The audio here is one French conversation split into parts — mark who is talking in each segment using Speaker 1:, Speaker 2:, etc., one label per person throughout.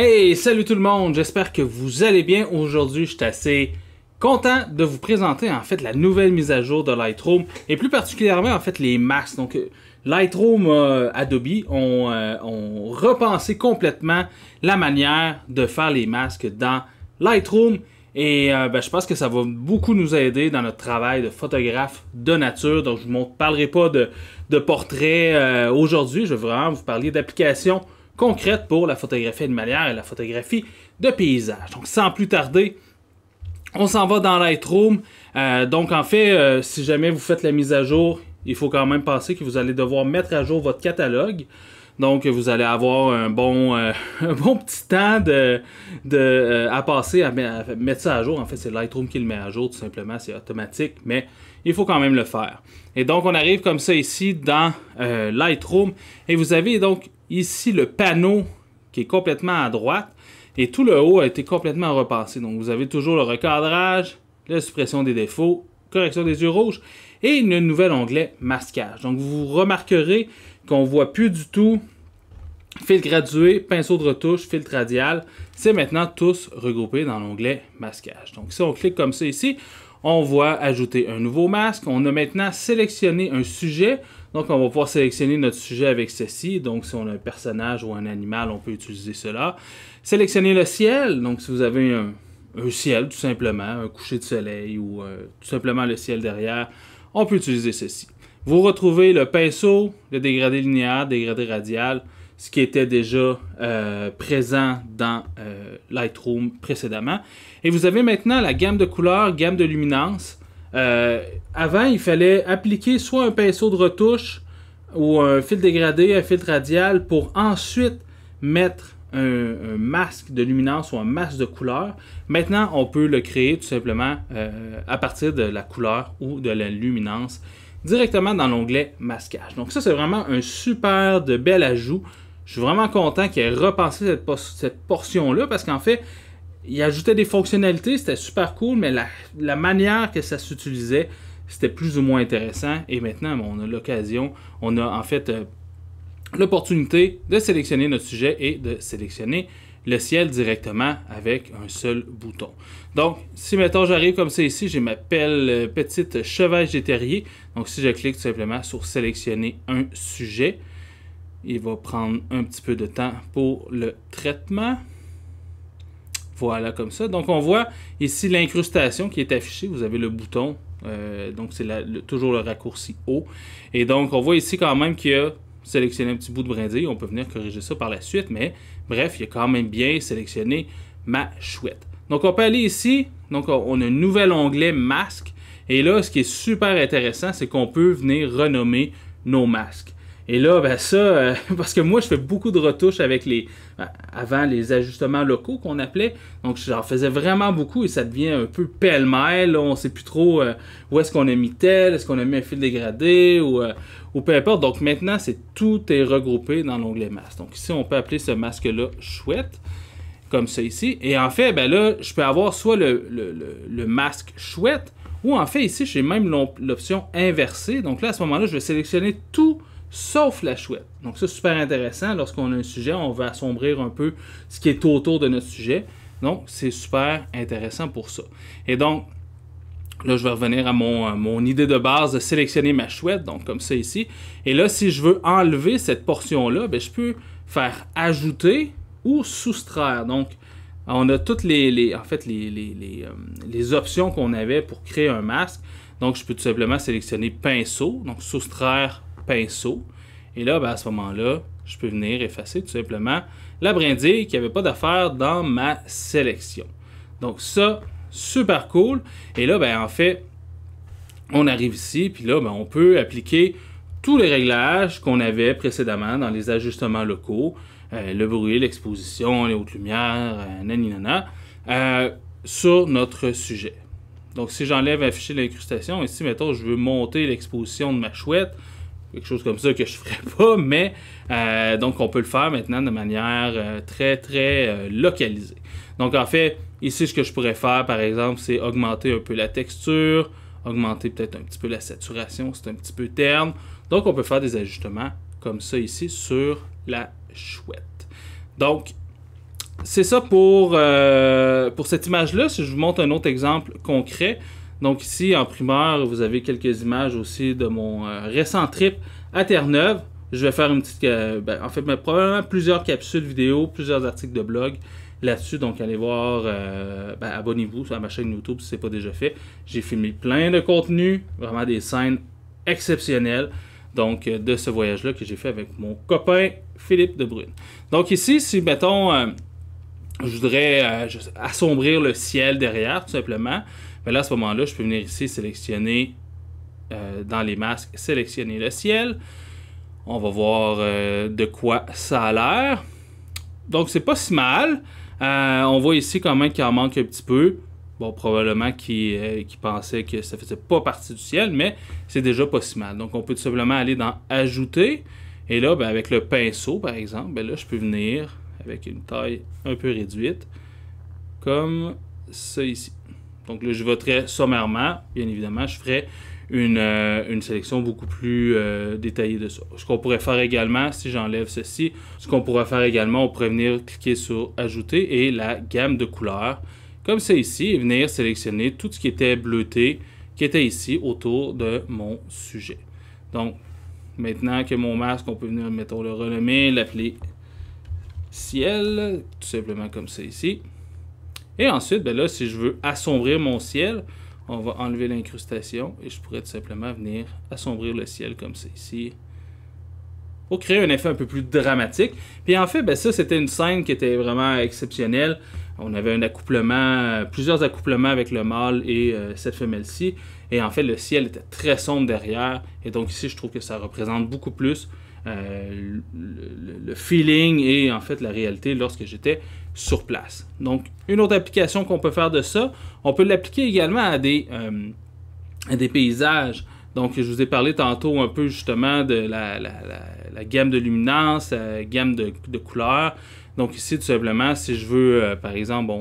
Speaker 1: Hey, salut tout le monde, j'espère que vous allez bien. Aujourd'hui, je suis assez content de vous présenter en fait la nouvelle mise à jour de Lightroom et plus particulièrement en fait les masques. Donc Lightroom, Adobe ont repensé complètement la manière de faire les masques dans Lightroom et je pense que ça va beaucoup nous aider dans notre travail de photographe de nature. Donc je ne vous parlerai pas de portraits aujourd'hui, je vais vraiment vous parler d'applications concrète pour la photographie animalière et la photographie de paysage. Donc sans plus tarder, on s'en va dans Lightroom. Donc en fait, si jamais vous faites la mise à jour, il faut quand même penser que vous allez devoir mettre à jour votre catalogue. Donc vous allez avoir un bon petit temps à passer à mettre ça à jour. En fait, c'est Lightroom qui le met à jour tout simplement, c'est automatique, mais il faut quand même le faire. Et donc on arrive comme ça ici dans Lightroom et vous avez donc ici le panneau qui est complètement à droite et tout le haut a été complètement repensé. Donc vous avez toujours le recadrage, la suppression des défauts, correction des yeux rouges et un nouvel onglet masquage. Donc vous remarquerez qu'on ne voit plus du tout filtre gradué, pinceau de retouche, filtre radial. C'est maintenant tous regroupés dans l'onglet masquage. Donc si on clique comme ça ici, on voit ajouter un nouveau masque. On a maintenant sélectionné un sujet. Donc, on va pouvoir sélectionner notre sujet avec ceci. Donc, si on a un personnage ou un animal, on peut utiliser cela. Sélectionner le ciel. Donc, si vous avez un ciel, tout simplement, un coucher de soleil ou tout simplement le ciel derrière, on peut utiliser ceci. Vous retrouvez le pinceau, le dégradé linéaire, dégradé radial, ce qui était déjà présent dans Lightroom précédemment. Et vous avez maintenant la gamme de couleurs, gamme de luminance. Avant, il fallait appliquer soit un pinceau de retouche ou un fil dégradé, un filtre radial pour ensuite mettre un masque de luminance ou un masque de couleur. Maintenant, on peut le créer tout simplement à partir de la couleur ou de la luminance directement dans l'onglet masquage. Donc ça, c'est vraiment un super de bel ajout. Je suis vraiment content qu'il ait repensé cette portion-là parce qu'en fait, il ajoutait des fonctionnalités, c'était super cool, mais la manière que ça s'utilisait, c'était plus ou moins intéressant. Et maintenant, on a l'occasion, on a en fait l'opportunité de sélectionner notre sujet et de sélectionner le ciel directement avec un seul bouton. Donc, si mettons j'arrive comme ça ici, j'ai ma petite chevêche des terriers. Donc, si je clique tout simplement sur sélectionner un sujet, il va prendre un petit peu de temps pour le traitement. Voilà, comme ça. Donc, on voit ici l'incrustation qui est affichée. Vous avez le bouton. Donc, c'est toujours le raccourci haut. Et donc, on voit ici quand même qu'il y a sélectionné un petit bout de brindille. On peut venir corriger ça par la suite. Mais bref, il y a quand même bien sélectionné ma chouette. Donc, on peut aller ici. Donc, on a un nouvel onglet masque. Et là, ce qui est super intéressant, c'est qu'on peut venir renommer nos masques. Et là, parce que moi, je fais beaucoup de retouches avec avant les ajustements locaux qu'on appelait. Donc, j'en faisais vraiment beaucoup et ça devient un peu pêle-mêle. On ne sait plus trop où est-ce qu'on a mis tel, est-ce qu'on a mis un fil dégradé ou peu importe. Donc, maintenant, tout est regroupé dans l'onglet masque. Donc, ici, on peut appeler ce masque-là chouette, comme ça ici. Et en fait, là, je peux avoir soit le masque chouette ou en fait, ici, j'ai même l'option inversée. Donc là, à ce moment-là, je vais sélectionner tout sauf la chouette. Donc ça, c'est super intéressant. Lorsqu'on a un sujet, on va assombrir un peu ce qui est autour de notre sujet. Donc, c'est super intéressant pour ça. Et donc, là, je vais revenir à mon idée de base de sélectionner ma chouette, donc comme ça ici. Et là, si je veux enlever cette portion-là, je peux faire ajouter ou soustraire. Donc, on a toutes les options qu'on avait pour créer un masque. Donc, je peux tout simplement sélectionner pinceau, donc soustraire pinceau. Et là, à ce moment-là, je peux venir effacer tout simplement la brindille qui n'avait pas d'affaire dans ma sélection. Donc ça, super cool. Et là, en fait, on arrive ici, puis là, on peut appliquer tous les réglages qu'on avait précédemment dans les ajustements locaux, le bruit, l'exposition, les hautes lumières, naninana, sur notre sujet. Donc si j'enlève afficher l'incrustation, ici, mettons, je veux monter l'exposition de ma chouette, quelque chose comme ça que je ne ferais pas, mais donc on peut le faire maintenant de manière très localisée. Donc en fait, ici ce que je pourrais faire par exemple, c'est augmenter un peu la texture, augmenter peut-être un petit peu la saturation, c'est un petit peu terne. Donc on peut faire des ajustements comme ça ici sur la chouette. Donc c'est ça pour cette image-là. Si je vous montre un autre exemple concret. Donc ici, en primeur, vous avez quelques images aussi de mon récent trip à Terre-Neuve. Je vais faire une petite... en fait, probablement plusieurs capsules vidéo, plusieurs articles de blog là-dessus. Donc allez voir, abonnez-vous à ma chaîne YouTube si ce n'est pas déjà fait. J'ai filmé plein de contenu, vraiment des scènes exceptionnelles. Donc, de ce voyage-là que j'ai fait avec mon copain Philippe Debrune. Donc ici, si, mettons, je voudrais assombrir le ciel derrière, tout simplement, bien là, à ce moment-là, je peux venir ici, sélectionner dans les masques, sélectionner le ciel. On va voir de quoi ça a l'air. Donc, c'est pas si mal. On voit ici quand même qu'il en manque un petit peu. Bon, probablement qu'il pensait que ça faisait pas partie du ciel, mais c'est déjà pas si mal. Donc, on peut tout simplement aller dans « Ajouter ». Et là, avec le pinceau, par exemple, là, je peux venir avec une taille un peu réduite, comme ça ici. Donc là, je voterai sommairement. Bien évidemment, je ferai une sélection beaucoup plus détaillée de ça. Ce qu'on pourrait faire également, si j'enlève ceci, ce qu'on pourrait faire également, on pourrait venir cliquer sur « Ajouter » et la gamme de couleurs, comme ça ici, et venir sélectionner tout ce qui était bleuté, qui était ici, autour de mon sujet. Donc, maintenant que mon masque, on peut venir, mettons, le renommer, l'appeler ciel, tout simplement comme ça ici. Et ensuite, là, si je veux assombrir mon ciel, on va enlever l'incrustation et je pourrais tout simplement venir assombrir le ciel comme ça ici, pour créer un effet un peu plus dramatique. Puis en fait, ça, c'était une scène qui était vraiment exceptionnelle. On avait un accouplement, plusieurs accouplements avec le mâle et cette femelle-ci. Et en fait, le ciel était très sombre derrière. Et donc ici, je trouve que ça représente beaucoup plus le feeling et en fait la réalité lorsque j'étais sur place. Donc, une autre application qu'on peut faire de ça, on peut l'appliquer également à des paysages. Donc, je vous ai parlé tantôt un peu justement de la gamme de luminance, la gamme de couleurs. Donc ici, tout simplement, si je veux, par exemple,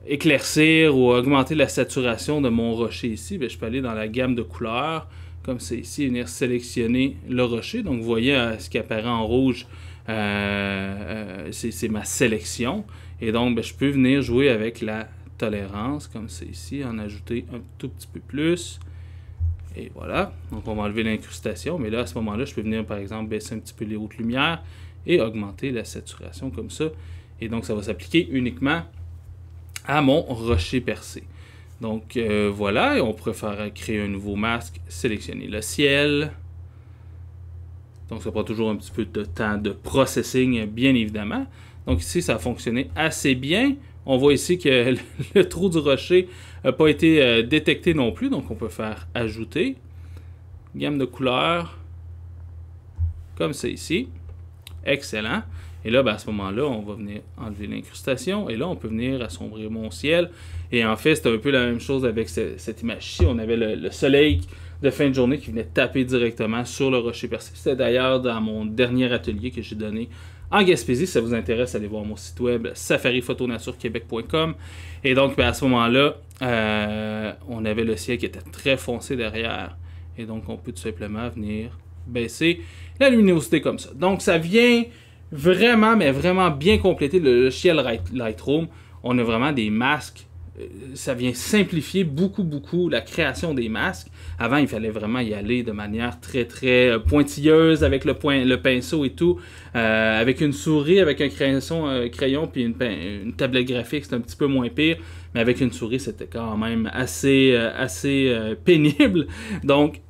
Speaker 1: éclaircir ou augmenter la saturation de mon rocher ici, je peux aller dans la gamme de couleurs, comme c'est ici, et venir sélectionner le rocher. Donc, vous voyez ce qui apparaît en rouge, c'est ma sélection. Et donc, je peux venir jouer avec la tolérance, comme c'est ici, en ajouter un tout petit peu plus. Et voilà. Donc, on va enlever l'incrustation. Mais là, à ce moment-là, je peux venir, par exemple, baisser un petit peu les hautes lumières et augmenter la saturation comme ça. Et donc, ça va s'appliquer uniquement à mon rocher percé. Donc, voilà. Et on pourrait créer un nouveau masque, sélectionner le ciel. Donc, ça prend toujours un petit peu de temps de processing, bien évidemment. Donc, ici, ça a fonctionné assez bien. On voit ici que le trou du rocher n'a pas été détecté non plus. Donc, on peut faire « Ajouter ». Gamme de couleurs, comme ça ici. Excellent. Et là, à ce moment-là, on va venir enlever l'incrustation. Et là, on peut venir assombrir mon ciel. Et en fait, c'est un peu la même chose avec cette image-ci. On avait le soleil de fin de journée qui venait taper directement sur le rocher percé. C'était d'ailleurs dans mon dernier atelier que j'ai donné en Gaspésie. Si ça vous intéresse, allez voir mon site web safariPhotoNatureQuébec.com. Et donc, à ce moment-là, on avait le ciel qui était très foncé derrière. Et donc, on peut tout simplement venir baisser la luminosité comme ça. Donc, ça vient vraiment, mais vraiment bien compléter le logiciel Lightroom. On a vraiment des masques. Ça vient simplifier beaucoup la création des masques. Avant, il fallait vraiment y aller de manière très pointilleuse avec le pinceau et tout. Avec une souris, avec un crayon puis une tablette graphique, c'est un petit peu moins pire. Mais avec une souris, c'était quand même assez pénible. Donc,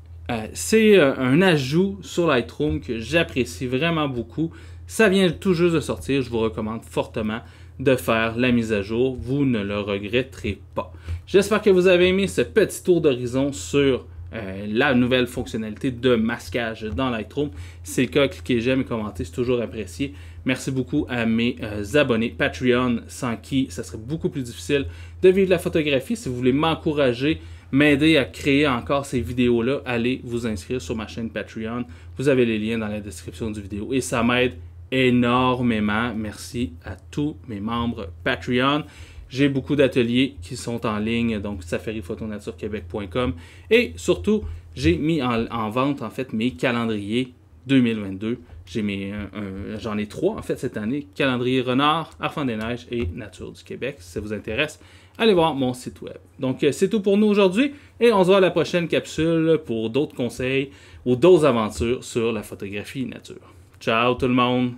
Speaker 1: c'est un ajout sur Lightroom que j'apprécie vraiment beaucoup. Ça vient tout juste de sortir. Je vous recommande fortement de faire la mise à jour. Vous ne le regretterez pas. J'espère que vous avez aimé ce petit tour d'horizon sur la nouvelle fonctionnalité de masquage dans Lightroom. Si c'est le cas, cliquez j'aime et commentez, c'est toujours apprécié. Merci beaucoup à mes abonnés Patreon, sans qui ça serait beaucoup plus difficile de vivre la photographie. Si vous voulez m'encourager, m'aider à créer encore ces vidéos-là, allez vous inscrire sur ma chaîne Patreon. Vous avez les liens dans la description du vidéo et ça m'aide énormément. Merci à tous mes membres Patreon. J'ai beaucoup d'ateliers qui sont en ligne, donc safariPhotoNatureQuébec.com. Et surtout, j'ai mis en vente en fait mes calendriers 2022. J'en ai 3 en fait cette année. Calendrier Renard, Enfants des Neiges et Nature du Québec. Si ça vous intéresse, allez voir mon site web. Donc c'est tout pour nous aujourd'hui et on se voit à la prochaine capsule pour d'autres conseils ou d'autres aventures sur la photographie nature. Ciao tout le monde!